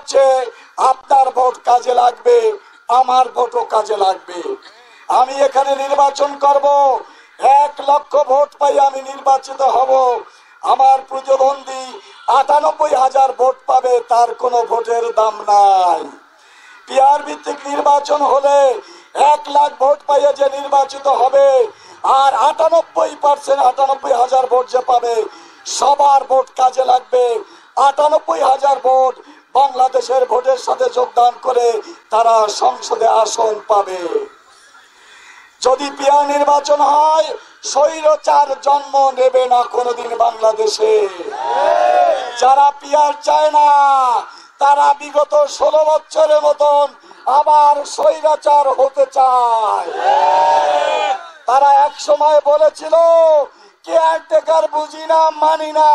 হচ্ছে আপনার ভোট কাজে লাগবে, আমার ভোটও কাজে লাগবে। আমি এখানে নির্বাচন করব, 1 লক্ষ ভোট পাই আমি নির্বাচিত হব। আমার প্রতিদ্বন্দ্বী 98,000 ভোট পাবে, তার কোনো ভোটের দাম নাই। পিআর ভিত্তিক নির্বাচন হলে 1 লাখ ভোট পাইয়ে যে নির্বাচিত হবে, আর 98,000 ভোট যে পাবে, সবার ভোট কাজে লাগবে। 98,000 ভোট বাংলাদেশের ভোটের সাথে যোগদান করে তারা সংসদে আসন পাবে। যদি পিআর নির্বাচন হয়, স্বৈরাচার জন্ম নেবে না কোনোদিন বাংলাদেশে। যারা পিআর চায় না, তারা বিগত 16 বছরের মতন আবার স্বৈরাচার হতে চায়। তারা এক সময় বলেছিল কেয়ারটেকার বুঝি না, মানি না।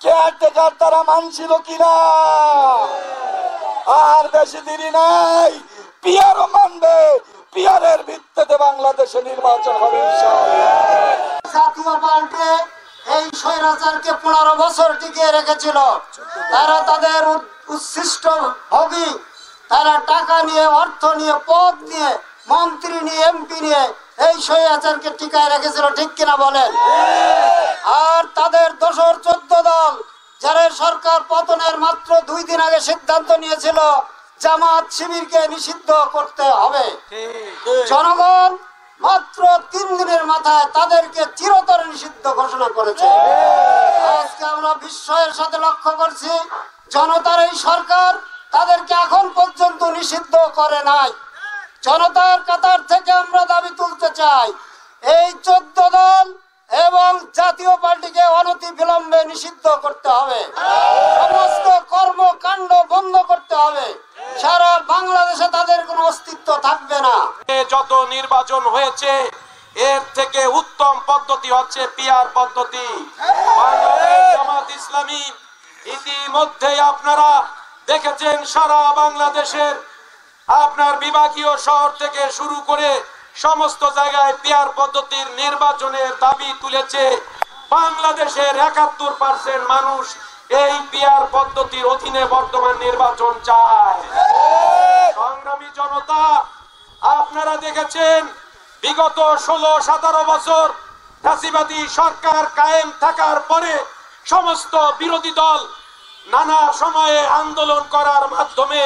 কেয়ারটেকার তারা মানছিল কিনা? আর বেশি দেরি নাই, পিআরও মানবে। পিআরের ভিত্তিতে বাংলাদেশে নির্বাচন হবে ইনশাআল্লাহ। জাতীয় পার্টি এই স্বৈরাচারকে 15 বছর টিকিয়ে রেখেছিল। তারা তাদের উচ্ছিষ্ট ভোগী, তারা টাকা নিয়ে, অর্থ নিয়ে, পদ নিয়ে, মন্ত্রী নিয়ে, এমপি নিয়ে এই স্বৈরাচারকে টিকায় রেখেছিল, ঠিক কিনা বলেন? আর তাদের দোসর 14 দল যারা সরকার পতনের মাত্র 2 দিন আগে সিদ্ধান্ত নিয়েছিল জামাত শিবিরকে নিষিদ্ধ করতে হবে, জনগণ মাত্র 3 দিনের মাথায় তাদেরকে চিরতরে নিষিদ্ধ ঘোষণা করেছে। আজকে আমরা বিস্ময়ের সাথে লক্ষ্য করছি, জনতার এই সরকার তাদেরকে এখন পর্যন্ত নিষিদ্ধ করে নাই। জনতার কাতার থেকে আমরা দাবি তুলতে চাই, এই 14 দল এবং জাতীয় পার্টিকে অনতি বিলম্বে নিষিদ্ধ করতে হবে। সমস্ত কর্মকাণ্ড বন্ধ করতে হবে। সারা বাংলাদেশে তাদের কোনো অস্তিত্ব থাকবে না। যত নির্বাচন হয়েছে এর থেকে উত্তম পদ্ধতি হচ্ছে পিআর পদ্ধতি। বাংলাদেশ জামাত ইসলামী ইতিমধ্যে আপনারা দেখেছেন, সারা বাংলাদেশের আপনার বিভাগীয় শহর থেকে শুরু করে সমস্ত জায়গায় পিআর পদ্ধতির নির্বাচনের দাবি তুলেছে। বাংলাদেশের 71% মানুষ এই পিআর পদ্ধতির অধীনে বর্তমান নির্বাচন চায়। সংগ্রামী জনতা, আপনারা দেখেছেন বিগত 16-17 বছর ফ্যাসিবাদী সরকার কায়েম থাকার পরে সমস্ত বিরোধী দল নানা সময়ে আন্দোলন করার মাধ্যমে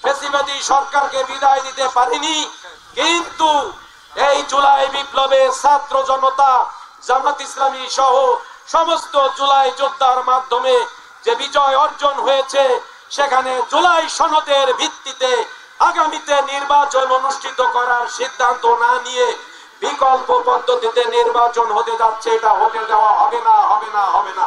ফ্যাসিবাদী সরকারকে বিদায় দিতে পারেনি। কিন্তু এই জুলাই বিপ্লবে ছাত্র জনতা, জামাত ইসলামী সহ সমস্ত জুলাই যোদ্ধার মাধ্যমে যে বিজয় অর্জন হয়েছে, সেখানে জুলাই সনদের ভিত্তিতে আগামীতে নির্বাচন অনুষ্ঠিত করার সিদ্ধান্ত না নিয়ে বিকল্প পদ্ধতিতে নির্বাচন হতে যাচ্ছে। এটা হতে দেওয়া হবে না, হবে না, হবে না।